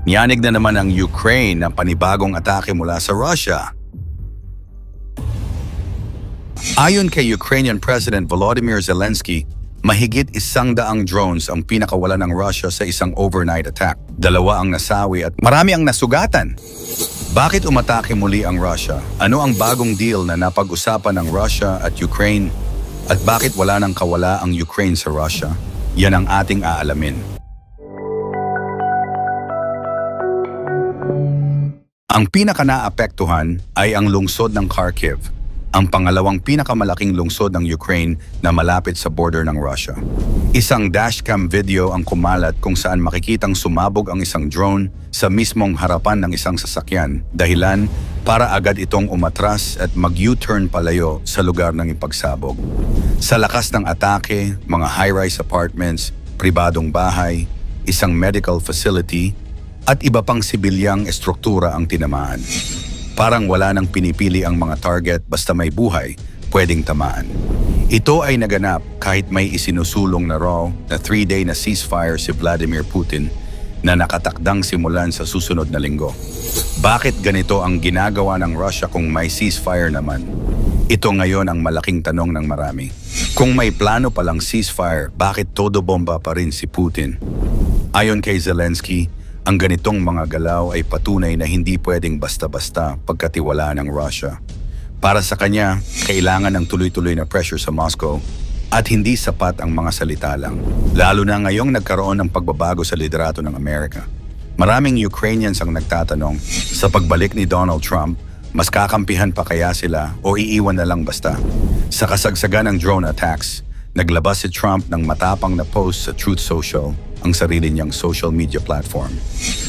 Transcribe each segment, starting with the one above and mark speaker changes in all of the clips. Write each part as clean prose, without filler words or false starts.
Speaker 1: Niyanig na naman ang Ukraine ng panibagong atake mula sa Russia. Ayon kay Ukrainian President Volodymyr Zelensky, mahigit 100 drones ang pinakawala ng Russia sa isang overnight attack. 2 ang nasawi at marami ang nasugatan. Bakit umatake muli ang Russia? Ano ang bagong deal na napag-usapan ng Russia at Ukraine? At bakit wala nang kawala ang Ukraine sa Russia? Yan ang ating aalamin. Ang pinaka-naapektuhan ay ang lungsod ng Kharkiv, ang pangalawang pinakamalaking lungsod ng Ukraine na malapit sa border ng Russia. Isang dashcam video ang kumalat kung saan makikitang sumabog ang isang drone sa mismong harapan ng isang sasakyan, dahilan para agad itong umatras at mag-U-turn palayo sa lugar ng ipagsabog. Sa lakas ng atake, mga high-rise apartments, pribadong bahay, isang medical facility, at iba pang sibilyang estruktura ang tinamaan. Parang wala nang pinipili ang mga target basta may buhay, pwedeng tamaan. Ito ay naganap kahit may isinusulong na raw na 3-day na ceasefire si Vladimir Putin na nakatakdang simulan sa susunod na linggo. Bakit ganito ang ginagawa ng Russia kung may ceasefire naman? Ito ngayon ang malaking tanong ng marami. Kung may plano palang ceasefire, bakit todo bomba pa rin si Putin? Ayon kay Zelensky, ang ganitong mga galaw ay patunay na hindi pwedeng basta-basta pagkatiwala ng Russia. Para sa kanya, kailangan ng tuloy-tuloy na pressure sa Moscow at hindi sapat ang mga salita lang. Lalo na ngayong nagkaroon ng pagbabago sa liderato ng Amerika. Maraming Ukrainians ang nagtatanong, sa pagbalik ni Donald Trump, mas kakampihan pa kaya sila o iiwan na lang basta? Sa kasagsagan ng drone attacks, naglabas si Trump ng matapang na post sa Truth Social, ang sarili niyang social media platform.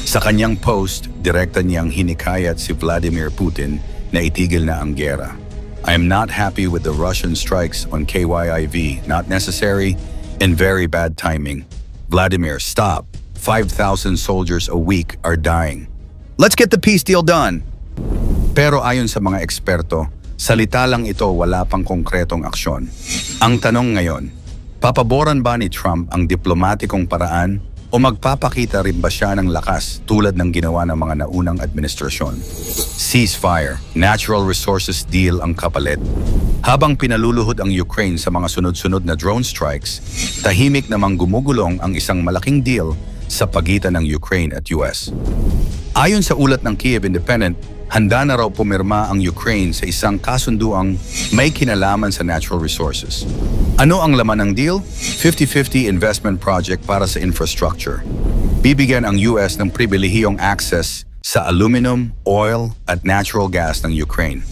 Speaker 1: Sa kanyang post, direkta niyang hinikayat si Vladimir Putin na itigil na ang giyera. I am not happy with the Russian strikes on KYIV, not necessary and very bad timing. Vladimir, stop. 5,000 soldiers a week are dying. Let's get the peace deal done. Pero ayon sa mga eksperto, salita lang ito, wala pang konkretong aksyon. Ang tanong ngayon, papaboran ba ni Trump ang diplomatikong paraan o magpapakita rin ba siya ng lakas tulad ng ginawa ng mga naunang administrasyon? Ceasefire, natural resources deal ang kapalit. Habang pinaluluhod ang Ukraine sa mga sunod-sunod na drone strikes, tahimik namang gumugulong ang isang malaking deal sa pagitan ng Ukraine at US. Ayon sa ulat ng Kyiv Independent, handa na raw pumirma ang Ukraine sa isang kasunduang may kinalaman sa natural resources. Ano ang laman ng deal? 50-50 investment project para sa infrastructure. Bibigyan ang US ng pribilehiyong access sa aluminum, oil at natural gas ng Ukraine.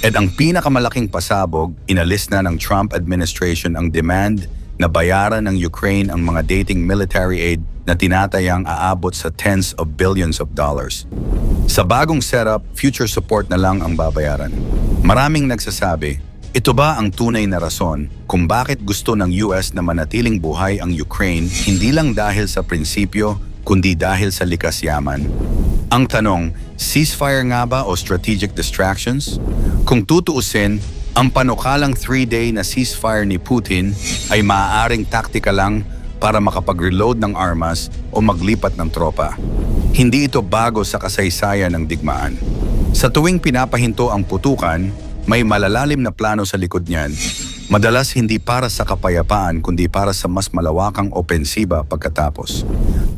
Speaker 1: At ang pinakamalaking pasabog, inalis na ng Trump administration ang demand na bayaran ng Ukraine ang mga dating military aid na tinatayang aabot sa tens of billions of dollars. Sa bagong setup, future support na lang ang babayaran. Maraming nagsasabi, ito ba ang tunay na rason kung bakit gusto ng US na manatiling buhay ang Ukraine hindi lang dahil sa prinsipyo kundi dahil sa likas yaman? Ang tanong, ceasefire nga ba o strategic distractions? Kung tutuusin, ang panukalang 3-day na ceasefire ni Putin ay maaaring taktika lang para makapag-reload ng armas o maglipat ng tropa. Hindi ito bago sa kasaysayan ng digmaan. Sa tuwing pinapahinto ang putukan, may malalalim na plano sa likod niyan. Madalas hindi para sa kapayapaan kundi para sa mas malawakang opensiba pagkatapos.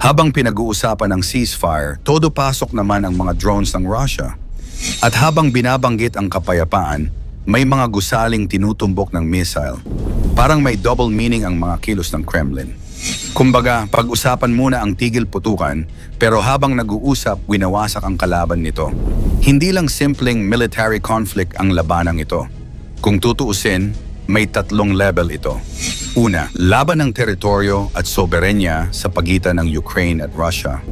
Speaker 1: Habang pinag-uusapan ng ceasefire, todo pasok naman ang mga drones ng Russia. At habang binabanggit ang kapayapaan, may mga gusaling tinutumbok ng missile. Parang may double meaning ang mga kilos ng Kremlin. Kumbaga, pag-usapan muna ang tigil putukan, pero habang nag-uusap, winawasak ang kalaban nito. Hindi lang simpleng military conflict ang labanang ito. Kung tutuusin, may 3 level ito. Una, laban ng teritoryo at soberenya sa pagitan ng Ukraine at Russia.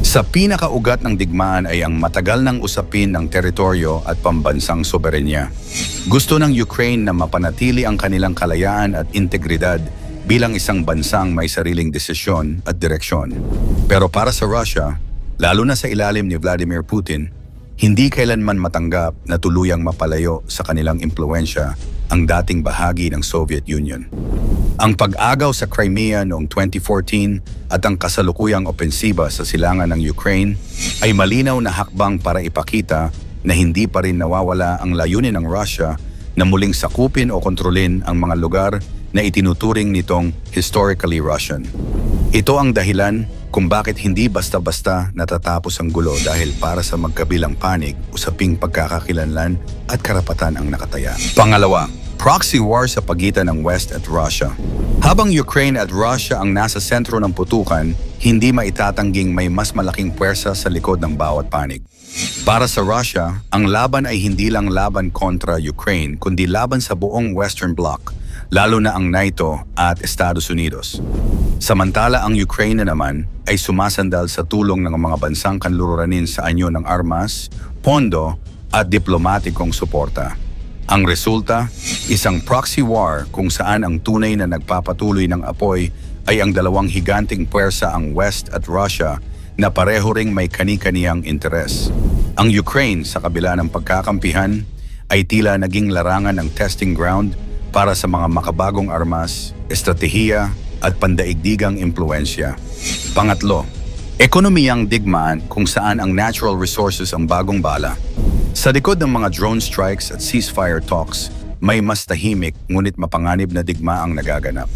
Speaker 1: Sa pinakaugat ng digmaan ay ang matagal ng usapin ng teritoryo at pambansang soberenya. Gusto ng Ukraine na mapanatili ang kanilang kalayaan at integridad bilang isang bansang may sariling desisyon at direksyon. Pero para sa Russia, lalo na sa ilalim ni Vladimir Putin, hindi kailanman matanggap na tuluyang mapalayo sa kanilang impluensya ang dating bahagi ng Soviet Union. Ang pag-agaw sa Crimea noong 2014 at ang kasalukuyang opensiba sa silangan ng Ukraine ay malinaw na hakbang para ipakita na hindi pa rin nawawala ang layunin ng Russia na muling sakupin o kontrolin ang mga lugar na itinuturing nitong historically Russian. Ito ang dahilan kung bakit hindi basta-basta natatapos ang gulo dahil para sa magkabilang panig, usaping pagkakakilanlan at karapatan ang nakataya. Pangalawa, proxy war sa pagitan ng West at Russia. Habang Ukraine at Russia ang nasa sentro ng putukan, hindi maitatangging may mas malaking puwersa sa likod ng bawat panig. Para sa Russia, ang laban ay hindi lang laban kontra Ukraine, kundi laban sa buong Western Bloc, lalo na ang NATO at Estados Unidos. Samantala ang Ukraine naman ay sumasandal sa tulong ng mga bansang kanluranin sa anyo ng armas, pondo at diplomatikong suporta. Ang resulta, isang proxy war kung saan ang tunay na nagpapatuloy ng apoy ay ang dalawang higanting puwersa ang West at Russia na pareho ring may kani-kaniyang interes. Ang Ukraine sa kabila ng pagkakampihan ay tila naging larangan ng testing ground para sa mga makabagong armas, estratehiya at pandaigdigang impluensya. Pangatlo, ekonomiyang digmaan kung saan ang natural resources ang bagong bala. Sa likod ng mga drone strikes at ceasefire talks, may mas tahimik ngunit mapanganib na digma ang nagaganap.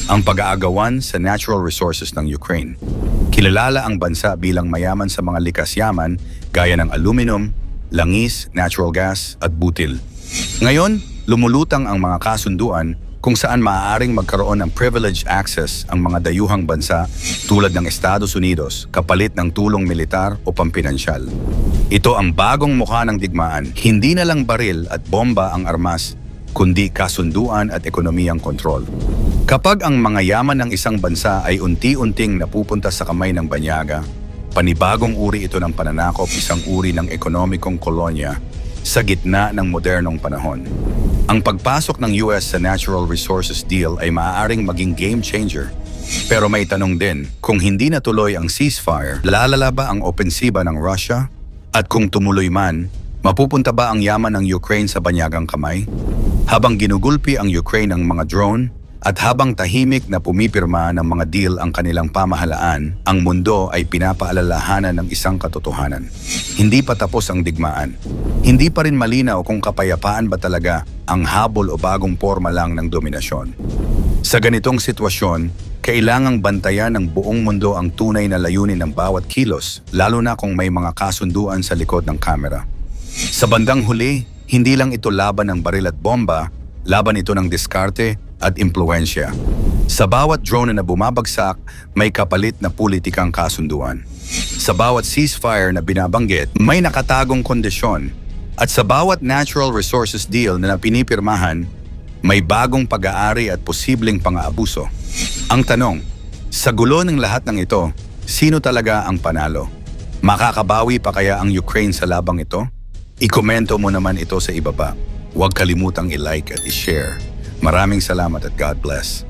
Speaker 1: Ang pag-aagawan sa natural resources ng Ukraine. Kilala ang bansa bilang mayaman sa mga likas yaman gaya ng aluminum, langis, natural gas at butil. Ngayon, lumulutang ang mga kasunduan kung saan maaaring magkaroon ng privileged access ang mga dayuhang bansa tulad ng Estados Unidos kapalit ng tulong militar o pampinansyal. Ito ang bagong mukha ng digmaan, hindi na lang baril at bomba ang armas, kundi kasunduan at ekonomiyang kontrol. Kapag ang mga yaman ng isang bansa ay unti-unting napupunta sa kamay ng banyaga, panibagong uri ito ng pananakop, isang uri ng ekonomikong kolonya sa gitna ng modernong panahon. Ang pagpasok ng US sa Natural Resources Deal ay maaaring maging game changer. Pero may tanong din, kung hindi natuloy ang ceasefire, lalala ba ang opensiba ng Russia? At kung tumuloy man, mapupunta ba ang yaman ng Ukraine sa banyagang kamay? Habang ginugulpi ang Ukraine ng mga drone, at habang tahimik na pumipirma ng mga deal ang kanilang pamahalaan, ang mundo ay pinapaalalahanan ng isang katotohanan. Hindi pa tapos ang digmaan. Hindi pa rin malinaw kung kapayapaan ba talaga ang habol o bagong forma lang ng dominasyon. Sa ganitong sitwasyon, kailangang bantayan ng buong mundo ang tunay na layunin ng bawat kilos, lalo na kung may mga kasunduan sa likod ng kamera. Sa bandang huli, hindi lang ito laban ng baril at bomba, laban ito ng diskarte at impluensya. Sa bawat drone na bumabagsak, may kapalit na politikang kasunduan. Sa bawat ceasefire na binabanggit, may nakatagong kondisyon. At sa bawat natural resources deal na pinipirmahan, may bagong pag-aari at posibleng pang-aabuso. Ang tanong, sa gulo ng lahat ng ito, sino talaga ang panalo? Makakabawi pa kaya ang Ukraine sa labang ito? I-komento mo naman ito sa ibaba. Huwag kalimutang i-like at i-share. Maraming salamat at God bless.